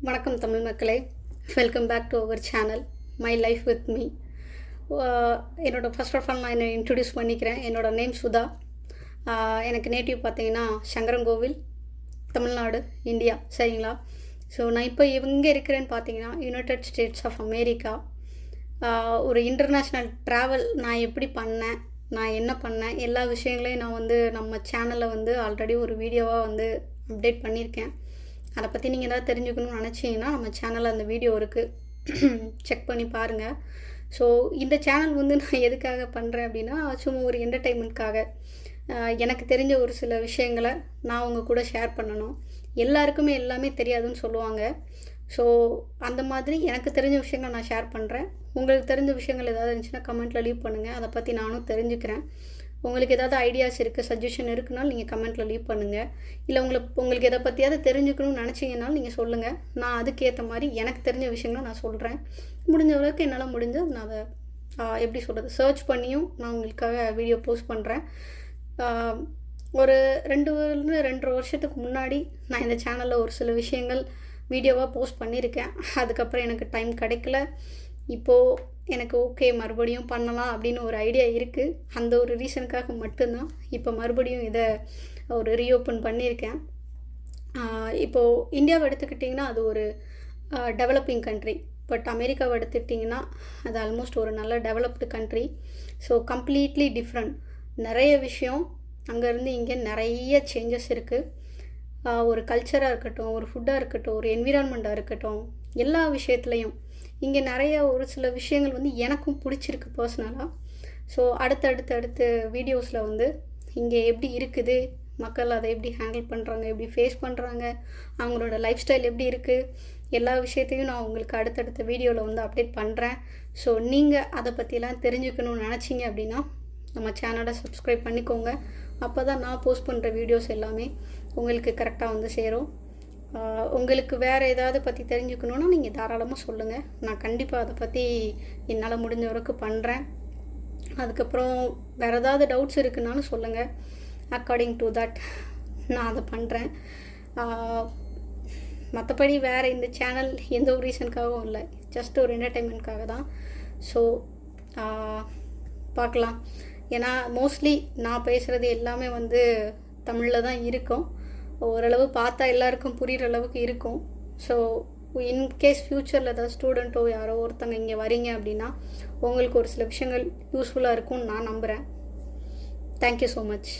வணக்கம் தமிழ் மக்களே, welcome back to our channel my life with me. என்னோடய ஃபர்ஸ்ட் ஆஃப் ஆல் நான் என்னை இன்ட்ரடியூஸ் பண்ணிக்கிறேன். என்னோடய நேம் சுதா. எனக்கு நேட்டிவ் பார்த்தீங்கன்னா சங்கரங்கோவில், தமிழ்நாடு, இந்தியா. சரிங்களா? ஸோ நான் இப்போ எங்கே இருக்கிறேன்னு பார்த்தீங்கன்னா யுனைடெட் ஸ்டேட்ஸ் ஆஃப் அமெரிக்கா. ஒரு இன்டர்நேஷ்னல் ட்ராவல் நான் எப்படி பண்ணேன், நான் என்ன பண்ணேன், எல்லா விஷயங்களையும் நான் நம்ம சேனலில் ஆல்ரெடி ஒரு வீடியோவாக அப்டேட் பண்ணியிருக்கேன். அதை பற்றி நீங்கள் ஏதாவது தெரிஞ்சுக்கணும்னு நினச்சிங்கன்னா நம்ம சேனலில் அந்த வீடியோ இருக்குது, செக் பண்ணி பாருங்கள். ஸோ இந்த சேனல் நான் எதுக்காக பண்ணுறேன் அப்படின்னா, சும்மா ஒரு என்டர்டெயின்மெண்ட்காக எனக்கு தெரிஞ்ச ஒரு சில விஷயங்களை நான் உங்கள் கூட ஷேர் பண்ணணும். எல்லாருக்குமே எல்லாமே தெரியாதுன்னு சொல்லுவாங்க. ஸோ அந்த மாதிரி எனக்கு தெரிஞ்ச விஷயங்கள் நான் ஷேர் பண்ணுறேன். உங்களுக்கு தெரிஞ்ச விஷயங்கள் ஏதாவது இருந்துச்சுன்னா கமெண்ட்டில் லீவ் பண்ணுங்கள். அதை பற்றி நானும் தெரிஞ்சுக்கிறேன். உங்களுக்கு ஏதாவது ஐடியாஸ் இருக்குது, சஜஷன் இருக்குனாலும் நீங்கள் கமெண்ட்டில் லீவ் பண்ணுங்கள். இல்லை உங்களுக்கு எதை பற்றியாவது தெரிஞ்சுக்கணும்னு நினச்சிங்கனாலும் நீங்கள் சொல்லுங்கள். நான் அதுக்கேற்ற மாதிரி எனக்கு தெரிஞ்ச விஷயங்களை நான் சொல்கிறேன். முடிஞ்ச அளவுக்கு என்னால் முடிஞ்சால் நான் அதை எப்படி சொல்கிறது, சர்ச் பண்ணியும் நான் உங்களுக்காக வீடியோ போஸ்ட் பண்ணுறேன். ஒரு 2 வருஷத்துக்கு முன்னாடி நான் இந்த சேனலில் ஒரு சில விஷயங்கள் வீடியோவாக போஸ்ட் பண்ணியிருக்கேன். அதுக்கப்புறம் எனக்கு டைம் கிடைக்கல. இப்போது எனக்கு ஓகே மறுபடியும் பண்ணலாம் அப்படின்னு ஒரு ஐடியா இருக்குது. அந்த ஒரு ரீசனுக்காக மட்டும்தான் இப்போ மறுபடியும் இதை ஒரு ரீஓப்பன் பண்ணியிருக்கேன். இப்போது இந்தியாவை எடுத்துக்கிட்டிங்கன்னா அது ஒரு டெவலப்பிங் கண்ட்ரி. பட் அமெரிக்காவை எடுத்துக்கிட்டிங்கன்னா அது ஆல்மோஸ்ட் ஒரு நல்ல developed country. So completely different. நிறைய விஷயம் அங்கேருந்து இங்கே நிறைய சேஞ்சஸ் இருக்குது. ஒரு கல்ச்சராக இருக்கட்டும், ஒரு ஃபுட்டாக இருக்கட்டும், ஒரு என்விரான்மெண்ட்டாக இருக்கட்டும், எல்லா விஷயத்துலையும் இங்கே நிறைய ஒரு சில விஷயங்கள் எனக்கும் பிடிச்சிருக்கு பர்சனலாக. ஸோ அடுத்த வீடியோஸில் இங்கே எப்படி இருக்குது, மக்கள் அதை எப்படி ஹேண்டில் பண்ணுறாங்க, எப்படி ஃபேஸ் பண்ணுறாங்க, அவங்களோட லைஃப் ஸ்டைல் எப்படி இருக்குது, எல்லா விஷயத்தையும் நான் உங்களுக்கு அடுத்தடுத்த வீடியோவில் அப்டேட் பண்ணுறேன். ஸோ நீங்கள் அதை பற்றிலாம் தெரிஞ்சுக்கணும்னு நினச்சிங்க அப்படின்னா நம்ம சேனலை சப்ஸ்கிரைப் பண்ணிக்கோங்க. அப்போ தான் நான் போஸ்ட் பண்ணுற வீடியோஸ் எல்லாமே உங்களுக்கு கரெக்டாக சேரும். உங்களுக்கு வேறு ஏதாவது பற்றி தெரிஞ்சுக்கணுன்னா நீங்கள் தாராளமாக சொல்லுங்கள். நான் கண்டிப்பாக அதை பற்றி என்னால் முடிஞ்ச வரைக்கும் பண்ணுறேன். அதுக்கப்புறம் வேறு ஏதாவது டவுட்ஸ் இருக்குன்னாலும் சொல்லுங்கள். அக்கார்டிங் டு தட் நான் அதை பண்ணுறேன். மற்றபடி வேறு இந்த சேனல் எந்த ஒரு ரீசனுக்காகவும் இல்லை, ஜஸ்ட் ஒரு என்டர்டெயின்மெண்ட்காக தான். ஸோ பார்க்கலாம். ஏன்னா மோஸ்ட்லி நான் பேசுகிறது எல்லாமே தமிழில் தான் இருக்கும். ஓரளவு பார்த்தா எல்லாருக்கும் புரிகிற அளவுக்கு இருக்கும். ஸோ இன்கேஸ் ஃப்யூச்சரில் ஏதாவது ஸ்டூடெண்ட்டோ யாரோ ஒருத்தங்க இங்கே வரீங்க அப்படின்னா உங்களுக்கு ஒரு சில விஷயங்கள் யூஸ்ஃபுல்லாக இருக்கும்னு நான் நம்புகிறேன். Thank you so much.